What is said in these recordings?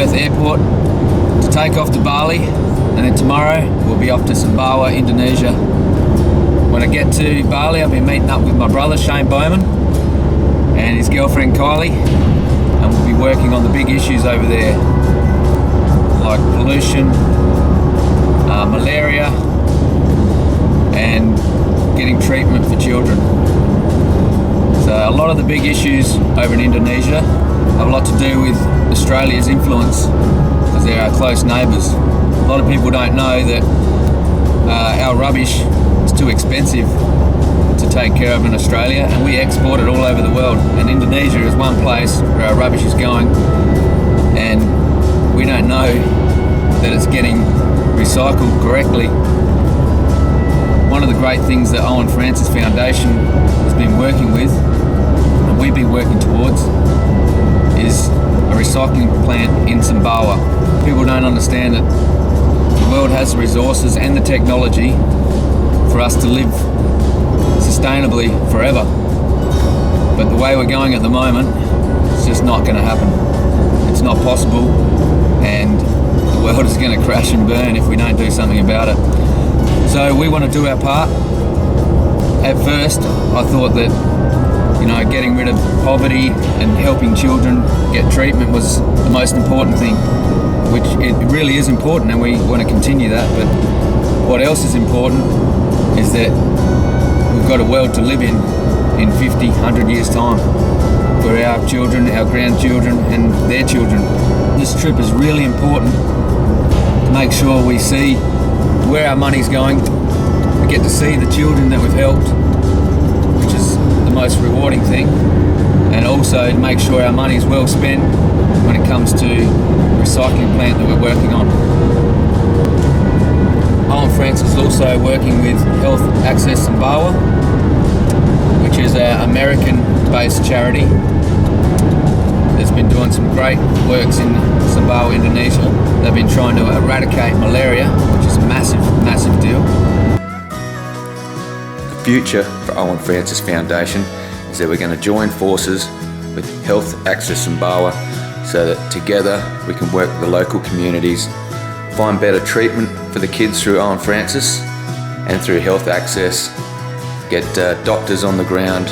Perth airport to take off to Bali, and then tomorrow we'll be off to Sumbawa, Indonesia. When I get to Bali, I'll be meeting up with my brother Shane Bowman and his girlfriend Kylie, and we'll be working on the big issues over there, like pollution, malaria, and getting treatment for children. So a lot of the big issues over in Indonesia have a lot to do with Australia's influence, because they're our close neighbours. A lot of people don't know that our rubbish is too expensive to take care of in Australia, and we export it all over the world. And Indonesia is one place where our rubbish is going, and we don't know that it's getting recycled correctly. One of the great things that Owen Francis Foundation has been working with, and we've been working towards, is a recycling plant in Sumbawa. People don't understand that the world has the resources and the technology for us to live sustainably forever. But the way we're going at the moment, it's just not going to happen. It's not possible, and the world is going to crash and burn if we don't do something about it. So we want to do our part. At first, I thought that, getting rid of poverty and helping children get treatment was the most important thing, which it really is important, and we want to continue that. But what else is important is that we've got a world to live in 50, 100 years' time, for our children, our grandchildren, and their children. This trip is really important to make sure we see where our money's going. We get to see the children that we've helped, which is the most rewarding thing, and also to make sure our money is well spent when it comes to the recycling plant that we're working on. Owen Francis is also working with Health Access Sumbawa, which is an American-based charity that's been doing some great works in Sumbawa, Indonesia. They've been trying to eradicate malaria, which is a massive, massive deal. The future for Owen Francis Foundation is that we're going to join forces with Health Access Sumbawa so that together we can work with the local communities, find better treatment for the kids through Owen Francis and through Health Access, get doctors on the ground,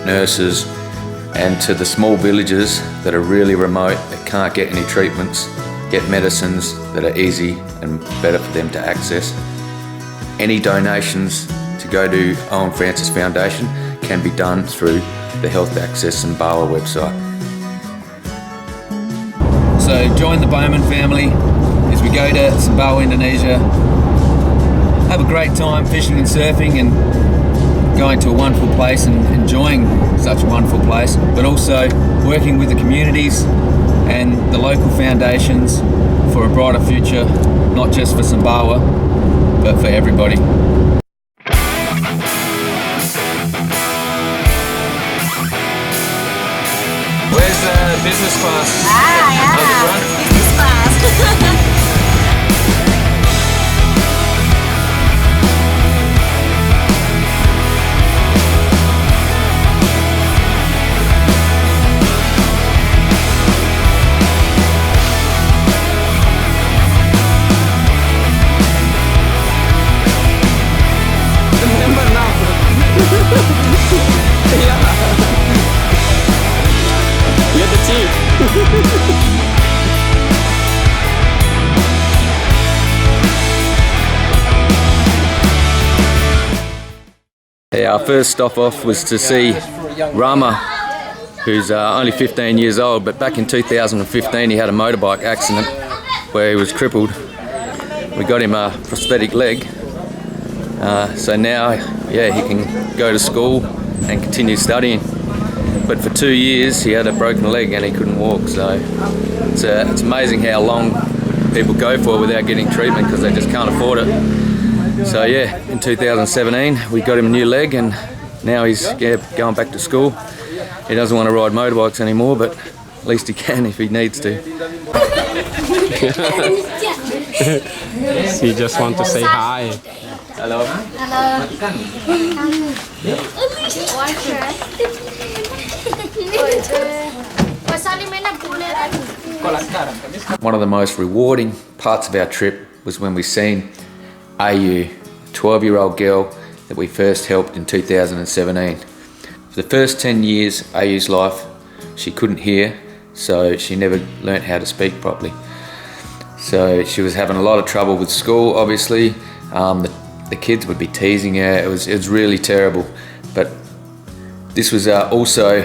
nurses, and to the small villages that are really remote, that can't get any treatments, get medicines that are easy and better for them to access. Any donations to go to Owen Francis Foundation can be done through the Health Access Sumbawa website. So join the Bowman family as we go to Sumbawa, Indonesia. Have a great time fishing and surfing and going to a wonderful place and enjoying such a wonderful place, but also working with the communities and the local foundations for a brighter future, not just for Sumbawa, but for everybody. Where's the business class? Yeah, business class. You're the chief. Yeah, our first stop off was to see Rama, who's only 15 years old, but back in 2015 he had a motorbike accident where he was crippled. We got him a prosthetic leg, so now he can go to school and continue studying. But for 2 years he had a broken leg and he couldn't walk, so it's amazing how long people go for without getting treatment because they just can't afford it. So yeah, in 2017 we got him a new leg and now he's going back to school. He doesn't want to ride motorbikes anymore, but at least he can if he needs to. He just want to say hi. Hello. Hello. One of the most rewarding parts of our trip was when we seen AU, 12-year-old girl that we first helped in 2017. For the first 10 years AU's life, she couldn't hear, so she never learnt how to speak properly. So she was having a lot of trouble with school, obviously. The kids would be teasing her. It was really terrible. But this was also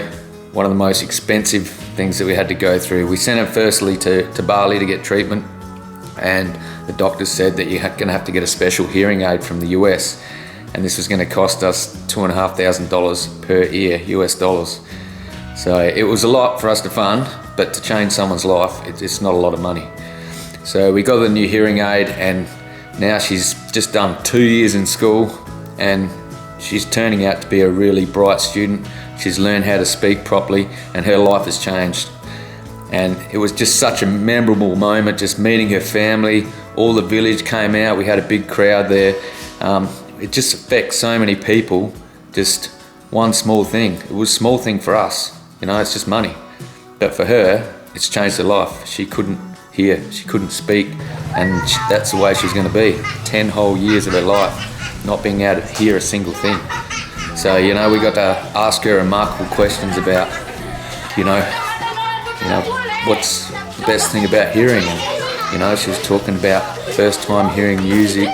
one of the most expensive things that we had to go through. We sent her firstly to Bali to get treatment, and the doctors said that you're going to have to get a special hearing aid from the US, and this was going to cost us $2,500 per ear, US dollars. So it was a lot for us to fund, but to change someone's life, it's not a lot of money. So we got the new hearing aid, and now she's just done 2 years in school, and she's turning out to be a really bright student. She's learned how to speak properly, and her life has changed. And it was just such a memorable moment, just meeting her family. All the village came out, we had a big crowd there. It just affects so many people, just one small thing. It was a small thing for us, you know, it's just money. But for her, it's changed her life. She couldn't hear, she couldn't speak, and that's the way she's going to be. 10 whole years of her life, not being able to hear a single thing. So, you know, we got to ask her remarkable questions about, you know, what's the best thing about hearing. And, you know, she was talking about first time hearing music.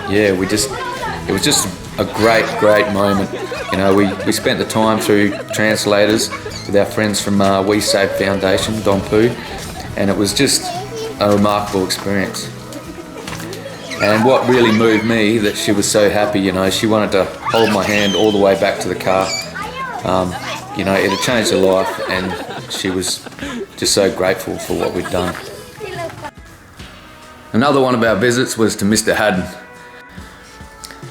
It was just a great moment. You know, we spent the time through translators with our friends from Wesave Foundation, Dompu, and it was just a remarkable experience. And what really moved me, that she was so happy, you know, she wanted to hold my hand all the way back to the car. You know, it had changed her life, and she was just so grateful for what we'd done. Another one of our visits was to Mr. Haddon.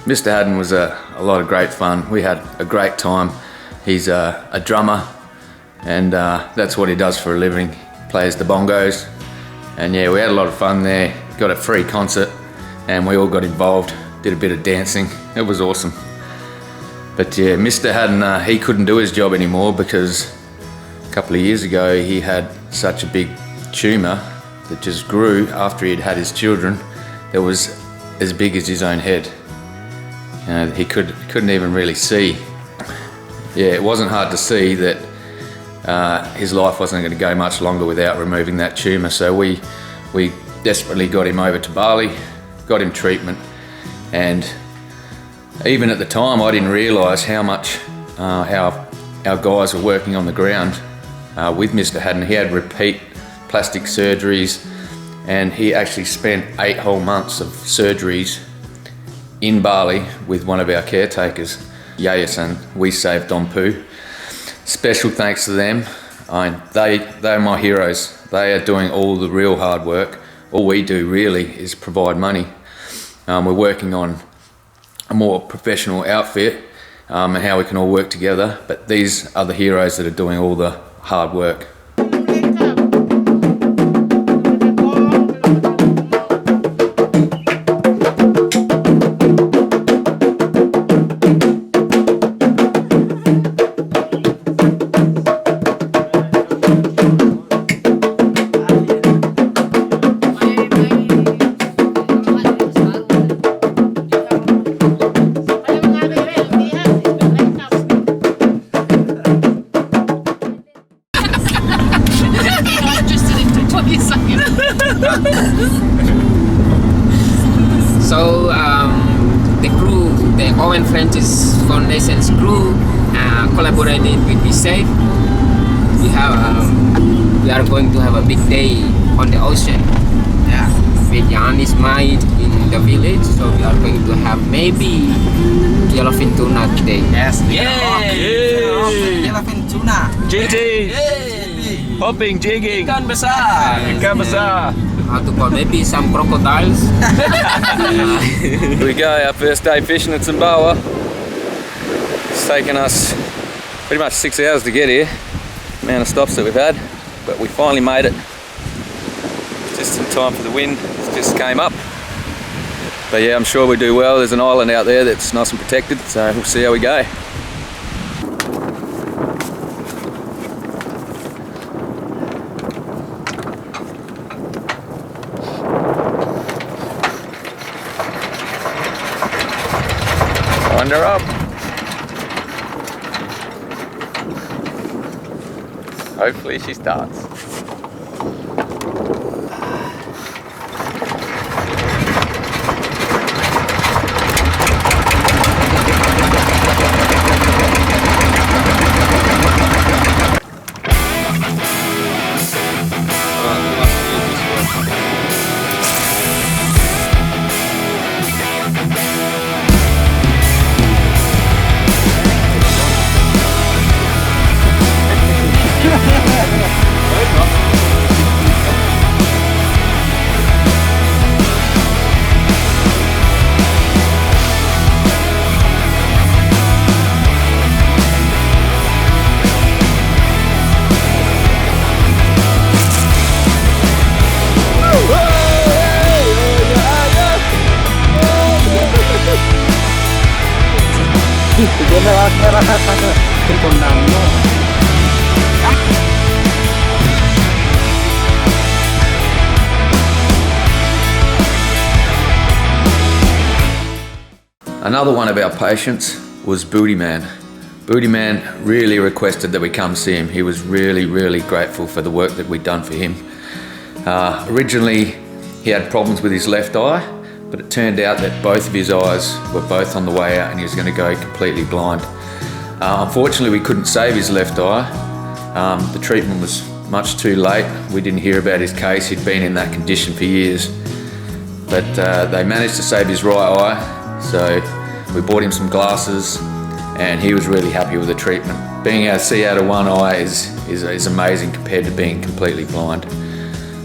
Mr. Haddon was a lot of great fun. We had a great time. He's a drummer, and that's what he does for a living. Plays the bongos, and yeah, we had a lot of fun there. Got a free concert, and we all got involved, did a bit of dancing. It was awesome. But yeah, Mr. Haddon, he couldn't do his job anymore because a couple of years ago he had such a big tumour that just grew after he'd had his children. That was as big as his own head. You know, he couldn't even really see. Yeah, it wasn't hard to see that his life wasn't going to go much longer without removing that tumour. So we desperately got him over to Bali, got him treatment, and even at the time I didn't realise how much how our guys were working on the ground with Mr. Haddon. He had repeat plastic surgeries, and he actually spent 8 whole months of surgeries in Bali with one of our caretakers, yayasan, wesave Dompu. Special thanks to them. They're my heroes. They are doing all the real hard work. All we do really is provide money. We're working on a more professional outfit and how we can all work together, but these are the heroes that are doing all the hard work. So the crew, the Owen Francis Foundation's crew, collaborated with wesave. We are going to have a big day on the ocean. Yeah, with Jan is made in the village, so we are going to have maybe yellowfin tuna today. Yes. Yellowfin tuna. GT. Hopping, jigging. Ikan besar. Ikan besar. How to call, maybe some crocodiles. Here we go, our first day fishing at Sumbawa. It's taken us pretty much 6 hours to get here, the amount of stops that we've had, but we finally made it. Just in time for the wind, it just came up. But yeah, I'm sure we do well. There's an island out there that's nice and protected, so we'll see how we go. Wind her up. Hopefully she starts. Another one of our patients was Booty Man. Booty Man really requested that we come see him. He was really grateful for the work that we'd done for him. Originally he had problems with his left eye, but it turned out that both of his eyes were both on the way out and he was going to go completely blind. Unfortunately we couldn't save his left eye. The treatment was much too late. We didn't hear about his case. He'd been in that condition for years. But they managed to save his right eye, so we bought him some glasses and he was really happy with the treatment. Being able to see out of one eye is amazing compared to being completely blind.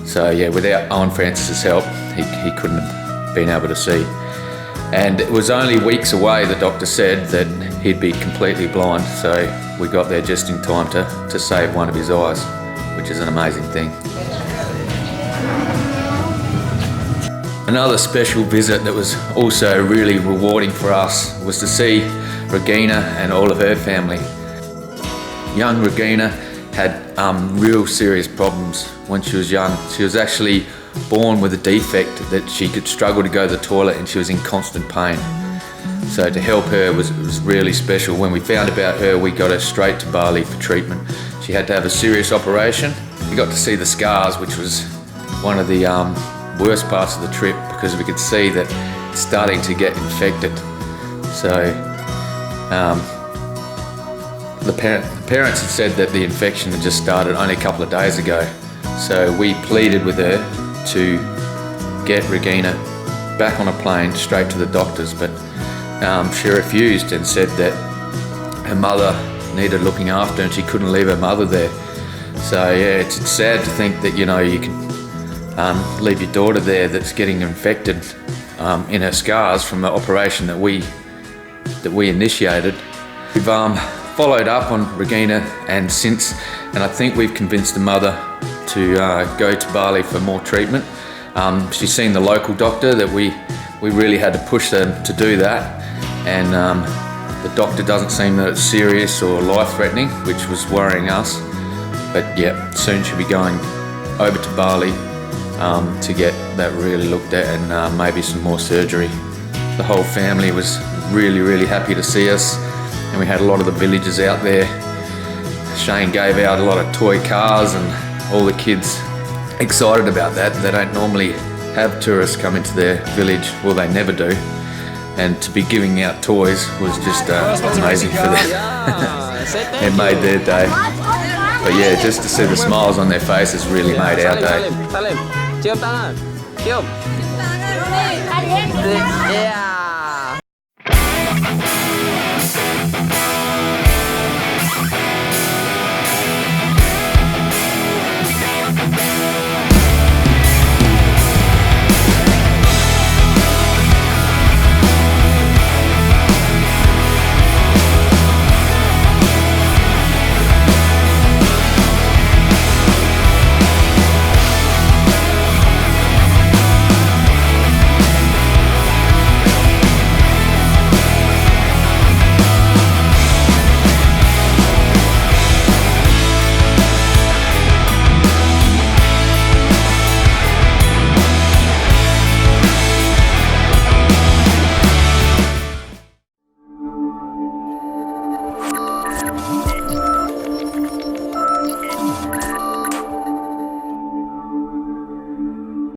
So yeah, without Owen Francis's help, he couldn't have been able to see. And it was only weeks away, the doctor said, that he'd be completely blind, so we got there just in time to save one of his eyes, which is an amazing thing. Another special visit that was also really rewarding for us was to see Regina and all of her family. Young Regina had real serious problems when she was young. She was actually born with a defect that she could struggle to go to the toilet and she was in constant pain. So to help her was really special. When we found about her, we got her straight to Bali for treatment. She had to have a serious operation. We got to see the scars, which was one of the worst parts of the trip because we could see that it's starting to get infected. So the parents had said that the infection had just started only a couple of days ago. So we pleaded with her to get Regina back on a plane straight to the doctors, but she refused and said that her mother needed looking after and she couldn't leave her mother there. So yeah, it's sad to think that, you know, you can leave your daughter there that's getting infected in her scars from the operation that we initiated. We've followed up on Regina and I think we've convinced the mother to go to Bali for more treatment. She's seen the local doctor that we really had to push them to do that, and the doctor doesn't seem that it's serious or life-threatening, which was worrying us. But yeah, soon she'll be going over to Bali to get that really looked at and maybe some more surgery. The whole family was really happy to see us, and we had a lot of the villagers out there. Shane gave out a lot of toy cars and all the kids excited about that. They don't normally have tourists come into their village, well they never do, and to be giving out toys was just amazing for them. It made their day. But yeah, just to see the smiles on their faces really made our day. Yeah.